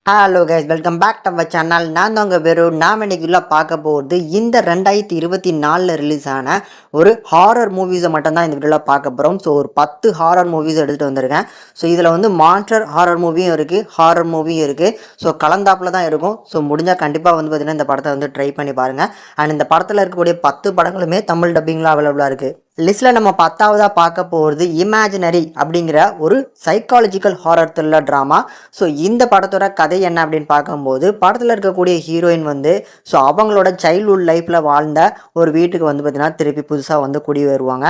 Hello guys, welcome back to our channel. நான் தாங்க வெறும் நாம் இன்னைக்குள்ள பார்க்க போகிறது இந்த 2024 ரிலீஸ் ஆன ஒரு ஹாரர் மூவிஸை மட்டும்தான் இந்த வீடியோவில் பார்க்க போகிறோம். ஸோ ஒரு 10 ஹாரர் மூவிஸ் எடுத்துகிட்டு வந்திருக்கேன். ஸோ இதில் வந்து மான்ஸ்டர் ஹாரர் மூவியும் இருக்குது, ஹாரர் மூவியும் இருக்குது. ஸோ கலந்தாப்பில் தான் இருக்கும். ஸோ முடிஞ்சால் கண்டிப்பாக வந்து பார்த்திங்கன்னா இந்த படத்தை வந்து ட்ரை பண்ணி பாருங்கள். அண்ட் இந்த படத்தில் இருக்கக்கூடிய 10 படங்களுமே தமிழ் டப்பிங்கில் அவைலபிளாக இருக்குது. லிஸ்ட்டில் நம்ம 10ஆவதாக பார்க்க போகிறது இமேஜினரி அப்படிங்கிற ஒரு psychological horror thriller drama. So இந்த படத்தோட கதை என்ன அப்படின்னு பார்க்கும்போது, படத்தில் இருக்கக்கூடிய ஹீரோயின் வந்து ஸோ அவங்களோட சைல்ட்ஹுட் லைஃப்பில் வாழ்ந்த ஒரு வீட்டுக்கு வந்து பார்த்திங்கன்னா திருப்பி புதுசாக வந்து குடி வருவாங்க.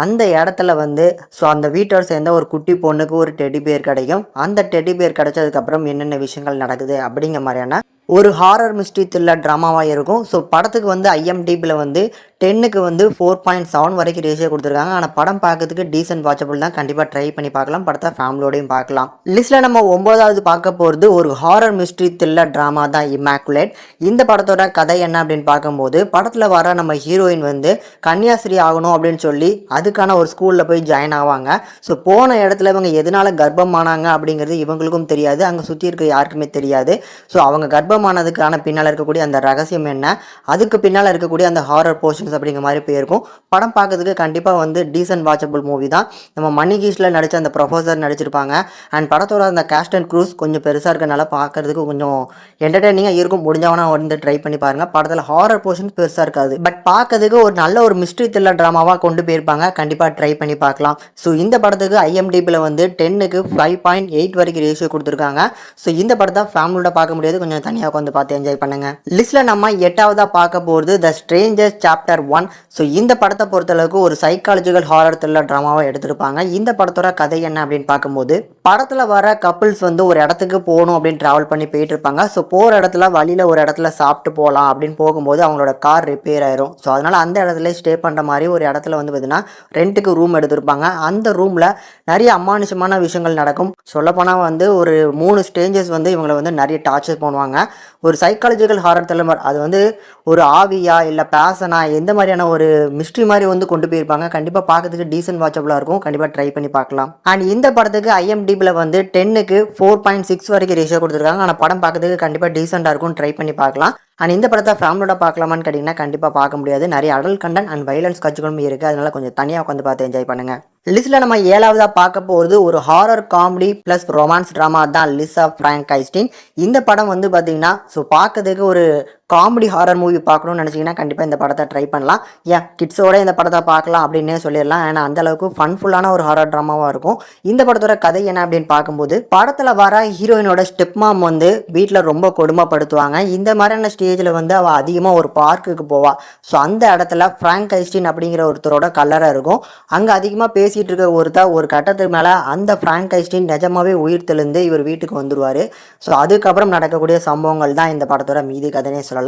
அந்த இடத்துல வந்து ஸோ அந்த வீட்டோட சேர்ந்த ஒரு குட்டி பொண்ணுக்கு ஒரு டெடி பேர் கிடைக்கும். அந்த டெடி பேர் கிடைச்சதுக்கப்புறம் என்னென்ன விஷயங்கள் நடக்குது அப்படிங்கிற மாதிரியான ஒரு ஹாரர் மிஸ்ட்ரி த்ரில்லர் ட்ராமாவாக இருக்கும். ஸோ படத்துக்கு வந்து IMDbல வந்து 10க்கு வந்து 4.7 வரைக்கும் ரேஷியோ கொடுத்துருக்காங்க. ஆனால் படம் பார்க்கறதுக்கு டீசென்ட் வாட்சபிள் தான். கண்டிப்பாக ட்ரை பண்ணி பார்க்கலாம். படத்தை ஃபேமிலியோடையும் பார்க்கலாம். லிஸ்ட்டில் நம்ம 9ஆவது பார்க்க போகிறது ஒரு ஹாரர் மிஸ்ட்ரி த்ரில்லர் ட்ராமா தான் இம்மாக்குலேட். இந்த படத்தோட கதை என்ன அப்படின்னு பார்க்கும்போது, படத்தில் வர நம்ம ஹீரோயின் வந்து கன்னியாஸ்திரி ஆகணும் அப்படின்னு சொல்லி அதுக்கான ஒரு ஸ்கூலில் போய் ஜாயின் ஆவாங்க. ஸோ போன இடத்துல இவங்க எதனால் கர்ப்பமானாங்க அப்படிங்கிறது இவங்களுக்கும் தெரியாது, அங்கே சுற்றி இருக்க யாருக்குமே தெரியாது. ஸோ அவங்க கர்ப்பமானதுக்கான பின்னால் இருக்கக்கூடிய அந்த ரகசியம் என்ன, அதுக்கு பின்னால் இருக்கக்கூடிய அந்த ஹாரர் போர்ஷன்ஸ் அப்படிங்கிற மாதிரி போயிருக்கும். படம் பார்க்கறதுக்கு கண்டிப்பாக வந்து டீசென்ட் வாட்சபிள் மூவி தான். நம்ம மணி கீஸ்டில் நடித்த அந்த ப்ரொஃபஸர் நடிச்சிருப்பாங்க. அண்ட் படத்தோட அந்த காஸ்ட் அண்ட் க்ரூஸ் கொஞ்சம் பெருசாக இருக்கனால பார்க்கறதுக்கு கொஞ்சம் என்டர்டெய்னிங்காக இருக்கும். முடிஞ்சவனா வந்து ட்ரை பண்ணி பாருங்கள். படத்தில் ஹாரர் போர்ஷன்ஸ் பெருசாக இருக்காது, பட் பார்க்கறதுக்கு ஒரு நல்ல ஒரு மிஸ்ட்ரி த்ரில்லர் ட்ராமாவாக கொண்டு போயிருப்பாங்க. கண்டிப்பாக ட்ரை பண்ணி பார்க்கலாம். ஸோ இந்த படத்துக்கு IMDbல வந்து 10க்கு 5.8 வரைக்கும் ரேஷியோ கொடுத்துருக்காங்க. ஸோ இந்த படத்தை ஃபேமிலியோட பார்க்க முடியாது, கொஞ்சம் தனியாக வந்து பார்த்து என்ஜாய் பண்ணுங்க. லிஸ்ட்டில் நம்ம 8ஆவதாக பார்க்க போகிறது த ஸ்ட்ரேஞ்சர்ஸ் சாப்டர் 1. ஸோ இந்த படத்தை பொறுத்தளவுக்கு ஒரு சைக்காலஜிக்கல் ஹாரர் த்ரில்லர் ட்ராமாவை எடுத்திருப்பாங்க. இந்த படத்தோட கதை என்ன அப்படின்னு பார்க்கும்போது, படத்தில் வர கப்பிள்ஸ் வந்து ஒரு இடத்துக்கு போகணும் அப்படின்னு ட்ராவல் பண்ணி போயிட்டு இருப்பாங்க. ஸோ போகிற இடத்துல வழியில் ஒரு இடத்துல சாப்பிட்டு போகலாம் அப்படின்னு போகும்போது அவங்களோட கார் ரிப்பேர் ஆயிரும். ஸோ அதனால் அந்த இடத்துல ஸ்டே பண்ணுற மாதிரி ஒரு இடத்துல வந்து பார்த்தீங்கன்னா ரெண்ட்டுக்கு ரூம் எடுத்திருப்பாங்க. அந்த ரூமில் நிறைய அமானுஷமான விஷயங்கள் நடக்கும். சொல்லப்போனால் வந்து ஒரு 3 ஸ்ட்ரேஞ்சர்ஸ் வந்து இவங்களை வந்து நிறைய டார்ச்சர் பண்ணுவாங்க. ஒரு சைக்காலஜிக்கல் ஹாரர் த்ரில்லர், அது வந்து ஒரு ஆவியா இல்லை பேசனா எந்த மாதிரியான ஒரு மிஸ்ட்ரி மாதிரி வந்து கொண்டு போயிருப்பாங்க. கண்டிப்பாக பார்க்கறதுக்கு டீசென்ட் வாட்சபிளாக இருக்கும். கண்டிப்பாக ட்ரை பண்ணி பார்க்கலாம். அண்ட் இந்த படத்துக்கு IMDbல வந்து 10க்கு 4.6 வரைக்கும் ரேஷியோ கொடுத்துருக்காங்க. ஆனால் படம் பார்க்கறதுக்கு கண்டிப்பாக டீசெண்டாக இருக்கும். ட்ரை பண்ணி பார்க்கலாம். அண்ட் இந்த படத்தை ஃபேமிலியோட பார்க்கலாமான்னு கேட்டிங்கன்னா கண்டிப்பாக பார்க்க முடியாது. நிறைய அடல்ட் கண்டென்ட் அண்ட் வைலன்ஸ் காட்சிகளும் இருக்குது. அதனால கொஞ்சம் தனியாக உட்காந்து பார்த்து என்ஜாய் பண்ணுங்கள். லிஸ்ட்டில் நம்ம 7ஆவதாக பார்க்க போகிறது ஒரு horror comedy plus romance drama தான் லிசா ஃப்ராங்கைஸ்டீன். இந்த படம் வந்து பார்த்தீங்கன்னா ஸோ பார்க்கறதுக்கு ஒரு காமெடி ஹாரர் மூவி பார்க்கணும்னு நினச்சிங்கன்னா கண்டிப்பாக இந்த படத்தை ட்ரை பண்ணலாம். ஏன் கிட்ஸோட இந்த படத்தை பார்க்கலாம் அப்படின்னே சொல்லிடலாம். ஏன்னா அந்தளவுக்கு ஃபன்ஃபுல்லான ஒரு ஹாரர் ட்ராமாவாக இருக்கும். இந்த படத்தோட கதை என்ன அப்படின்னு பார்க்கும்போது, படத்தில் வர ஹீரோயினோட ஸ்டெப் மாம் வந்து வீட்டில் ரொம்ப கொடுமைப்படுத்துவாங்க. இந்த மாதிரியான ஸ்டேஜில் வந்து அவள் அதிகமாக ஒரு பார்க்குக்கு போவாள். ஸோ அந்த இடத்துல ஃப்ராங்கைஸ்டீன் அப்படிங்கிற ஒருத்தரோட கல்லறை இருக்கும். அங்கே அதிகமாக பேசிகிட்டு இருக்க ஒருத்தர் ஒரு கட்டத்துக்கு மேலே அந்த ஃப்ராங்கைஸ்டீன் நிஜமாவே உயிர் தெளிந்து இவர் வீட்டுக்கு வந்துடுவார். ஸோ அதுக்கப்புறம் நடக்கக்கூடிய சம்பவங்கள் தான் இந்த படத்தோட மீதி கதைனே சொல்லலாம்.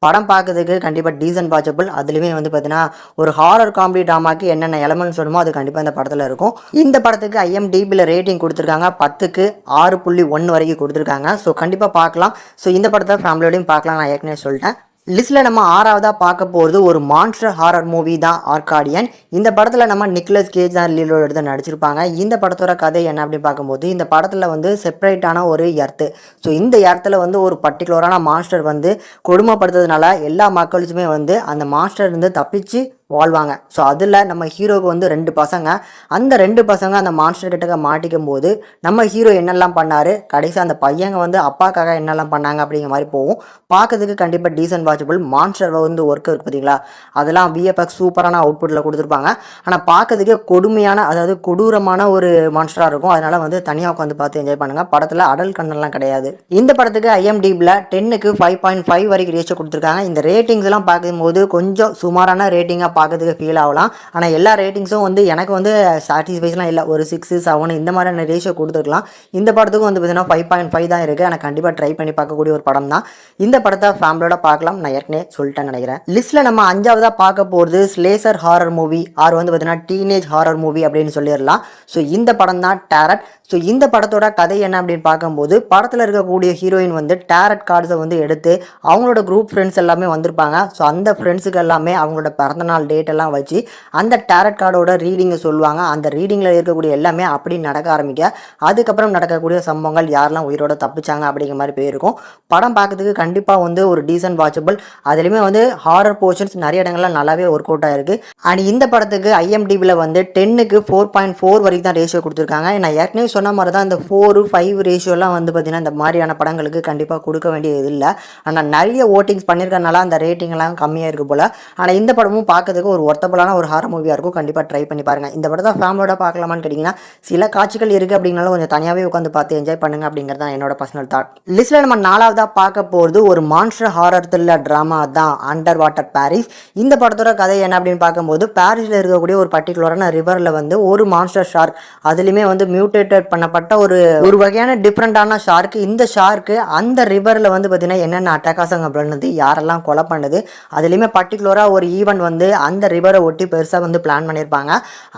படம் பார்க்கறதுக்கு கண்டிப்பாக டீசென்ட் வாட்சபிள். அதுலேயுமே வந்து பார்த்தீங்கன்னா ஒரு ஹாரர் காமெடி ட்ராமாக்கு என்னென்ன எலமெண்ட்ஸ் வேணுமோ அது கண்டிப்பாக இந்த படத்தில் இருக்கும். இந்த படத்துக்கு IMDbல ரேட்டிங் கொடுத்துருக்காங்க. 10க்கு 6.1 வரைக்கும் கொடுத்துருக்காங்க. ஸோ கண்டிப்பாக பார்க்கலாம். ஸோ இந்த படத்தை ஃபேமிலியோடையும் பார்க்கலாம். நான் ஏற்கனவே சொல்லிட்டேன். லிஸ்ட்டில் நம்ம 6ஆவதாக பார்க்க போகிறது ஒரு மான்ஸ்டர் ஹாரர் மூவி தான் ஆர்காடியன். இந்த படத்தில் நம்ம நிக்கலஸ் கேஜ் தான் லீடோட எடுத்து நடிச்சிருப்பாங்க. இந்த படத்தோட கதை என்ன அப்படின்னு பார்க்கும்போது, இந்த படத்தில் வந்து செப்பரேட்டான ஒரு எர்த்து. ஸோ இந்த எர்த்தில் வந்து ஒரு பர்டிகுலரான மான்ஸ்டர் வந்து கொடுமைப்படுத்துறதுனால எல்லா மக்களுமே வந்து அந்த மான்ஸ்டர் இருந்து தப்பிச்சு வாழ்வாங்க. ஸோ அதில் நம்ம ஹீரோவுக்கு வந்து 2 பசங்க. அந்த 2 பசங்க அந்த மான்ஸ்டர் கிட்டக்க மாட்டிக்கும் போது நம்ம ஹீரோ என்னெல்லாம் பண்ணார், கடைசி அந்த பையங்க வந்து அப்பாக்காக என்னெல்லாம் பண்ணாங்க அப்படிங்கிற மாதிரி போகும். பார்க்கறதுக்கு கண்டிப்பாக டீசென்ட் வாட்சபிள். மான்ஸ்டர் வந்து ஒர்க் இருக்குது பார்த்தீங்களா, அதெல்லாம் VFX சூப்பரான அவுட்புட்டில் கொடுத்துருப்பாங்க. ஆனால் பார்க்கறதுக்கே கொடுமையான, அதாவது கொடூரமான ஒரு மான்ஸ்டராக இருக்கும். அதனால் வந்து தனியாக உட்காந்து பார்த்து என்ஜாய் பண்ணுங்கள். படத்தில் அடல்ட் கண்டென்ட்லாம் கிடையாது. இந்த படத்துக்கு IMDbல 10க்கு 5.5 வரைக்கும் ரேஷியோ கொடுத்துருக்காங்க. இந்த ரேட்டிங்ஸ் எல்லாம் பார்க்கும்போது கொஞ்சம் சுமாரான ரேட்டிங்காக பார்க்கறதுக்கு ஃபீல் ஆகலாம். ஆனால் எல்லா ரேட்டிங்ஸும் வந்து எனக்கு வந்து சாட்டிஸ்ஃபைஸ்லாம் இல்லை. ஒரு 6, 7 இந்த மாதிரியான ரேஷியோ கொடுத்துருக்கலாம். இந்த படத்துக்கும் வந்து பார்த்தீங்கன்னா 5.5 தான் இருக்குது. ஆனால் கண்டிப்பாக ட்ரை பண்ணி பார்க்கக்கூடிய ஒரு படம் தான். இந்த படத்தை ஃபேமிலியோட பார்க்கலாம். நான் ஏற்கனவே சொல்லிட்டேன்னு நினைக்கிறேன். லிஸ்ட்டில் நம்ம 5ஆவதாக பார்க்க போகிறது ஸ்லேசர் ஹாரர் மூவி ஆர் வந்து பார்த்தீங்கன்னா டீனேஜ் ஹாரர் மூவி அப்படின்னு சொல்லிடலாம். ஸோ இந்த படம் தான் டேரட். ஸோ இந்த படத்தோட கதை என்ன அப்படின்னு பார்க்கும்போது, படத்தில் இருக்கக்கூடிய ஹீரோயின் வந்து டேரட் கார்ட்ஸை வந்து எடுத்து அவங்களோட குரூப் ஃப்ரெண்ட்ஸ் எல்லாமே வந்திருப்பாங்க. ஸோ அந்த ஃப்ரெண்ட்ஸுக்கு எல்லாமே அவங்களோட பிறந்தநாள் டேட் எல்லாம் வச்சு அந்த டேரட் கார்டோட ரீடிங்கை சொல்லுவாங்க. அந்த ரீடிங்கில் இருக்கக்கூடிய எல்லாமே அப்படி நடக்க ஆரம்பிக்க அதுக்கப்புறம் நடக்கக்கூடிய சம்பவங்கள் யாரெல்லாம் உயிரோட தப்பிச்சாங்க அப்படிங்கிற மாதிரி போயிருக்கும். படம் பார்க்கறதுக்கு கண்டிப்பாக வந்து ஒரு டீசன்ட் வாட்சபிள். அதுலேயுமே வந்து ஹாரர் போர்ஷன்ஸ் நிறைய இடங்கள்ல நல்லாவே ஒர்க் அவுட் ஆயிருக்கு. அண்ட் இந்த படத்துக்கு IMDbல வந்து 10க்கு 4.4 வரைக்கும் தான் ரேஷியோ கொடுத்துருக்காங்க. நான் ஏற்கனவே சொன்ன மாதிரி தான் இந்த 4:5 ரேஷியோலாம் வந்து பார்த்தீங்கன்னா இந்த மாதிரியான படங்களுக்கு கண்டிப்பாக கொடுக்க வேண்டியது இல்லை. ஆனால் நிறைய ஓட்டிங்ஸ் பண்ணியிருக்கனால அந்த ரேட்டிங் எல்லாம் கம்மியாக இருக்கு போல. ஆனால் இந்த படமும் பார்க்கறதுக்கு ஒரு ஒர்த்தபுளான ஒரு ஹாரர் மூவியாக இருக்கும். கண்டிப்பாக ட்ரை பண்ணி பாருங்கள். இந்த படத்தை ஃபேமிலியோட பார்க்கலாமான்னு கேட்டிங்கன்னா சில காட்சிகள் இருக்குது அப்படின்னாலும் கொஞ்சம் தனியாகவே உட்காந்து பார்த்து என்ஜாய் பண்ணுங்க அப்படிங்கிறது தான் என்னோட பர்சனல் தாட். லிஸ்ட்டில் நம்ம 4வதாக பார்க்க போகிறது ஒரு மான்ஸ்டர் ஹாரர் த்ரில்லர் ட்ராமா தான் அண்டர் வாட்டர் பாரிஸ். இந்த படத்தோட கதை என்ன அப்படின்னு பார்க்கும்போது பாரிஸில் இருக்கக்கூடிய ஒரு பர்டிகுலரான ரிவரில் வந்து ஒரு மான்ஸ்டர் ஷார்க், அதுலேயுமே வந்து மியூட்டேட்டட் பண்ணப்பட்ட ஒரு வகையான டிஃப்ரெண்டான ஷார்க். இந்த ஷார்க்கு அந்த ரிவரில் வந்து பார்த்தீங்கன்னா என்னென்ன அட்டகாசங்க பண்ணுது, யாரெல்லாம் கொலை பண்ணுது, அதுலேயுமே பர்டிகுலராக ஒரு ஈவெண்ட் வந்து அந்த ரிவரை ஒட்டி பெருசாக வந்து பிளான் பண்ணியிருப்பாங்க.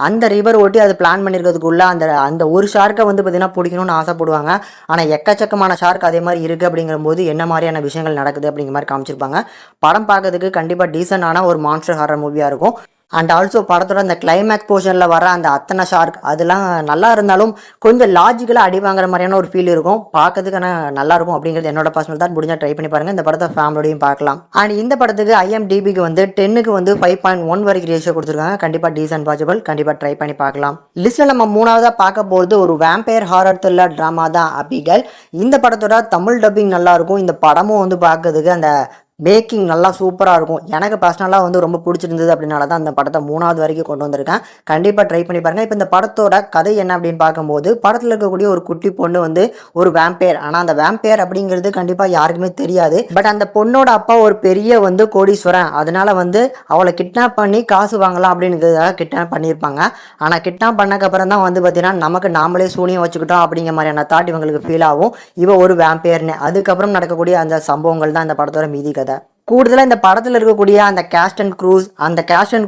அந்த ரிவர் ஒட்டி அது பிளான் பண்ணியிருக்கிறதுக்குள்ள அந்த ஒரு ஷார்க்கை வந்து பார்த்தீங்கன்னா பிடிக்கணும்னு ஆசைப்படுவாங்க. ஆனால் எக்கச்சக்கமான ஷார்க் அதே மாதிரி இருக்குது அப்படிங்கும்போது என்ன மாதிரியான விஷயங்கள் நடக்குது அப்படிங்கிற மாதிரி காமிச்சிருப்பாங்க. படம் பார்க்கறதுக்கு கண்டிப்பாக டீசெண்டான ஒரு மான்ஸ்டர் ஹாரர் மூவியாக இருக்கும். அண்ட் ஆல்சோ படத்தோட அந்த கிளைமேக்ஸ் போர்ஷனில் வர அந்த அத்தனை ஷார்க் அதெல்லாம் நல்லா இருந்தாலும் கொஞ்சம் லாஜிக்கலாக அடி வாங்குற மாதிரியான ஒரு ஃபீல் இருக்கும். பார்க்கறதுக்கான நல்லா இருக்கும் அப்படிங்கிறது என்னோட பர்சனல் தான். முடிஞ்சால் ட்ரை பண்ணி பாருங்கள். இந்த படத்தை ஃபேமிலியோடையும் பார்க்கலாம். அண்ட் இந்த படத்துக்கு IMDbக்கு வந்து 10க்கு வந்து 5.1 வரைக்கும் ரேஷியோ கொடுத்துருக்காங்க. கண்டிப்பாக டீசன்ட் வாட்சபிள். கண்டிப்பாக ட்ரை பண்ணி பார்க்கலாம். லிஸ்ட்டில் நம்ம 3வதாக பார்க்க போகிறது ஒரு வேம்பயர் ஹாரர் த்ரில்லர் ட்ராமா தான் அபிகேல். இந்த படத்தோட தமிழ் டப்பிங் நல்லாயிருக்கும். இந்த படமும் வந்து பார்க்கறதுக்கு அந்த மேக்கிங் நல்லா சூப்பராக இருக்கும். எனக்கு பர்சனலாக வந்து ரொம்ப பிடிச்சிருந்தது அப்படின்னால தான் அந்த படத்தை 3வது வரைக்கும் கொண்டு வந்திருக்கேன். கண்டிப்பாக ட்ரை பண்ணி பாருங்கள். இப்போ இந்த படத்தோட கதை என்ன அப்படின்னு பார்க்கும்போது படத்தில் இருக்கக்கூடிய ஒரு குட்டி பொண்ணு வந்து ஒரு வேம்பயர். ஆனால் அந்த வேம்பயர் அப்படிங்கிறது கண்டிப்பாக யாருக்குமே தெரியாது. பட் அந்த பொண்ணோட அப்பா ஒரு பெரிய வந்து கோடீஸ்வரன். அதனால வந்து அவளை கிட்னாப் பண்ணி காசு வாங்கலாம் அப்படிங்கிறதுக்காக கிட்னாப் பண்ணியிருப்பாங்க. ஆனால் கிட்னாப் பண்ணக்கப்புறம் தான் வந்து பார்த்தீங்கன்னா நமக்கு நாமளே சூனியம் வச்சுக்கிட்டோம் அப்படிங்கிற மாதிரியான தாட் இவங்களுக்கு ஃபீல் ஆகும். இவ ஒரு வேம்பயர்னு. அதுக்கப்புறம் நடக்கக்கூடிய அந்த சம்பவங்கள் தான் இந்த படத்தோட மீதி கதை. கூடுதலாக இந்த படத்தில் இருக்கக்கூடிய அந்த கேஸ்ட் அண்ட்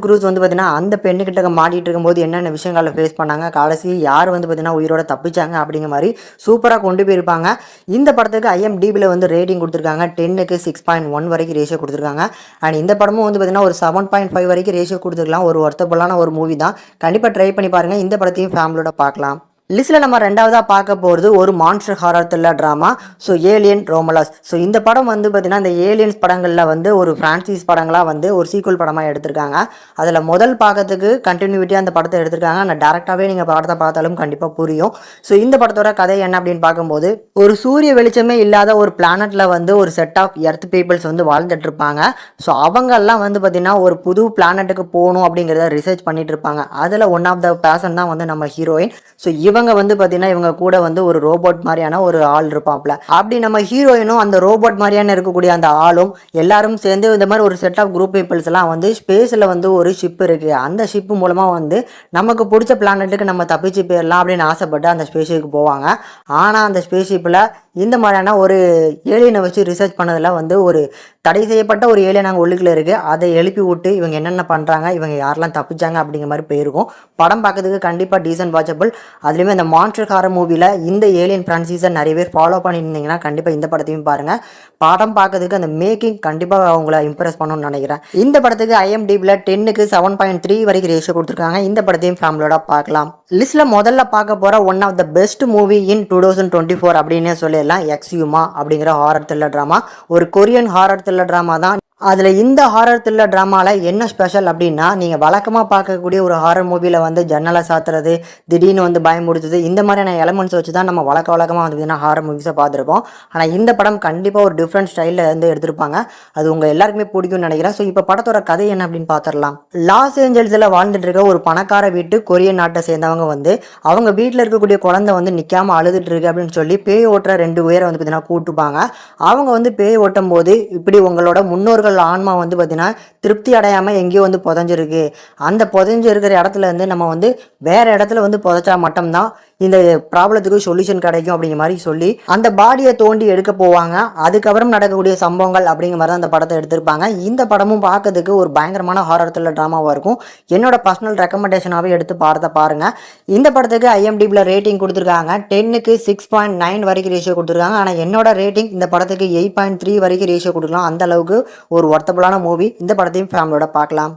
க்ரூஸ் வந்து பார்த்தீங்கன்னா அந்த பெண்ணுக்கிட்ட மாட்டிகிட்டு இருக்கும்போது என்னென்ன விஷயங்களை ஃபேஸ் பண்ணாங்க, கடைசி யார் வந்து பார்த்தீங்கன்னா உயிரோட தப்பிச்சாங்க அப்படிங்கிற மாதிரி சூப்பராக கொண்டு போயிருப்பாங்க. இந்த படத்துக்கு IMDbல வந்து ரேட்டிங் கொடுத்துருக்காங்க. 10க்கு 6.1 வரைக்கும் ரேஷியோ கொடுத்துருக்காங்க. அண்ட் இந்த படமும் வந்து பார்த்தீங்கன்னா ஒரு 7.5 வரைக்கும் ரேஷியோ கொடுத்துருக்கலாம். ஒரு ஒர்த்தபுளான ஒரு மூவி தான். கண்டிப்பாக ட்ரை பண்ணி பாருங்கள். இந்த படத்தையும் ஃபேமிலியோட பார்க்கலாம். லிஸ்ட்டில் நம்ம 2வதாக பார்க்க போகிறது ஒரு monster horror thriller drama. So Alien Romulus. So இந்த படம் வந்து பார்த்தீங்கன்னா இந்த ஏலியன்ஸ் படங்களில் வந்து ஒரு ஃப்ரான்சைஸ் படங்களாக வந்து ஒரு சீக்குவல் படமாக எடுத்திருக்காங்க. அதில் முதல் பார்க்கறதுக்கு கண்டினியூட்டியாக அந்த படத்தை எடுத்திருக்காங்க. ஆனால் டேரெக்டாகவே நீங்கள் படத்தை பார்த்தாலும் கண்டிப்பாக புரியும். ஸோ இந்த படத்தோட கதை என்ன அப்படின்னு பார்க்கும்போது ஒரு சூரிய வெளிச்சமே இல்லாத ஒரு பிளானட்டில் வந்து ஒரு செட் ஆஃப் எர்த் பீப்புள்ஸ் வந்து வாழ்ந்துட்டு இருப்பாங்க. ஸோ அவங்கெல்லாம் வந்து பார்த்தீங்கன்னா ஒரு புது பிளானட்டுக்கு போகணும் அப்படிங்கிறத ரிசர்ச் பண்ணிட்டு இருப்பாங்க. அதில் ஒன் ஆஃப் த பர்சன் தான் வந்து நம்ம ஹீரோயின். ஸோ இவங்க வந்து பார்த்தீங்கன்னா இவங்க கூட வந்து ஒரு ரோபோட் மாதிரியான ஒரு ஆள் இருப்பாப்ல. அப்படி நம்ம ஹீரோயினும் அந்த ரோபோட் மாதிரியான இருக்கக்கூடிய அந்த ஆளும் எல்லாரும் சேர்ந்து இந்த மாதிரி ஒரு செட் ஆஃப் குரூப் பீப்புள்ஸ் எல்லாம் வந்து ஸ்பேஸில் வந்து ஒரு ஷிப் இருக்குது. அந்த ஷிப்பு மூலமாக வந்து நமக்கு பிடிச்ச பிளானட்டுக்கு நம்ம தப்பிச்சு போயிடலாம் அப்படின்னு ஆசைப்பட்டு அந்த ஸ்பேஸ்ஷிப்புக்கு போவாங்க. ஆனால் அந்த ஸ்பேஸ்ஷிப்பில் இந்த மாதிரியான ஒரு ஏலியனை வச்சு ரிசர்ச் பண்ணதில் வந்து ஒரு தடை செய்யப்பட்ட ஒரு ஏலியன் அங்கே உள்ளுக்குள்ள இருக்குது. அதை எழுப்பி விட்டு இவங்க என்னென்ன பண்ணுறாங்க, இவங்க யாரெல்லாம் தப்பிச்சாங்க அப்படிங்கிற மாதிரி போயிருக்கும். படம் பார்க்கறதுக்கு கண்டிப்பாக டீசன்ட் வாட்சபிள். அதுலேயுமே இந்த மான்ஸ்டர் ஹாரர் மூவியில் இந்த ஏலியன் ஃப்ரான்சைஸை நிறைய பேர் ஃபாலோ பண்ணியிருந்தீங்கன்னா கண்டிப்பாக இந்த படத்தையும் பாருங்கள். படம் பார்க்கறதுக்கு அந்த மேக்கிங் கண்டிப்பாக அவங்கள இம்ப்ரெஸ் பண்ணணும்னு நினைக்கிறேன். இந்த படத்துக்கு IMDbல 10க்கு 7.3 வரைக்கும் ரேஷியோ கொடுத்துருக்காங்க. இந்த படத்தையும் ஃபேமிலியோட பார்க்கலாம். லிஸ்ட்டில் முதல்ல பார்க்க போகிற one of the best movie in 2024 அப்படின்னே சொல்லிடலாம். எக்ஸ்யூமா அப்படிங்கிற ஹாரர் த்ரில்லர் ட்ராமா. ஒரு கொரியன் ஹாரர் த்ரில்லர் ட்ராமா தான். அதில் இந்த ஹாரர் த்ரில்லர் ட்ராமாவில் என்ன ஸ்பெஷல் அப்படின்னா நீங்கள் வழக்கமாக பார்க்கக்கூடிய ஒரு ஹாரர் மூவியில் வந்து ஜன்னலை சாத்துறது, திடீர்னு வந்து பயமுடுத்துது, இந்த மாதிரியான எலமெண்ட்ஸ் வச்சு தான் நம்ம வழக்கமாக வந்து ஹாரர் மூவிஸை பார்த்துருப்போம். ஆனால் இந்த படம் கண்டிப்பாக ஒரு டிஃப்ரெண்ட் ஸ்டைலில் வந்து எடுத்திருப்பாங்க. அது உங்கள் எல்லாருக்குமே பிடிக்கும்னு நினைக்கிறேன். ஸோ இப்போ படத்தோட கதை என்ன அப்படின்னு பார்த்துடலாம். லாஸ் ஏஞ்சல்ஸில் வாழ்ந்துட்டு இருக்க ஒரு பணக்கார வீட்டு கொரியன் நாட்டை சேர்ந்தவங்க வந்து அவங்க வீட்டில் இருக்கக்கூடிய குழந்தை வந்து நிற்காமல் அழுதுட்டு இருக்கு அப்படின்னு சொல்லி பேய் ஓட்டுற 2 பேரை வந்து பார்த்தீங்கன்னா கூட்டுப்பாங்க. அவங்க வந்து பேய் ஓட்டும் போது இப்படி உங்களோட முன்னோர்கள் ஆன்மா வந்து பார்த்தீங்கன்னா திருப்தி அடையாமல் எங்கேயோ வந்து புதைஞ்சிருக்கு. அந்த புதைஞ்சு இருக்கிற இடத்துல இருந்து நம்ம வந்து வேற இடத்துல வந்து புதைச்சா மட்டும்தான் இந்த ப்ராப்ளத்துக்கு சொல்யூஷன் கிடைக்கும் அப்படிங்கிற மாதிரி சொல்லி அந்த பாடியை தோண்டி எடுக்க போவாங்க. அதுக்கப்புறம் நடக்கக்கூடிய சம்பவங்கள் அப்படிங்கிற மாதிரி தான் அந்த படத்தை எடுத்திருப்பாங்க. இந்த படமும் பார்க்கறதுக்கு ஒரு பயங்கரமான ஹாரர் த்ரில்லர் ட்ராமாவாக இருக்கும். என்னோட பர்சனல் ரெக்கமெண்டேஷனாகவே எடுத்து பாருங்க. இந்த படத்துக்கு IMDbல ரேட்டிங் கொடுத்துருக்காங்க. 10க்கு 6.9 வரைக்கும் ரேஷியோ கொடுத்துருக்காங்க. ஆனால் என்னோட ரேட்டிங் இந்த படத்துக்கு 8.3 வரைக்கும் ரேஷியோ கொடுக்கலாம். அந்த அளவுக்கு ஒரு ஒர்த்தபுளான மூவி. இந்த படத்தையும் ஃபேமிலியோட பார்க்கலாம்.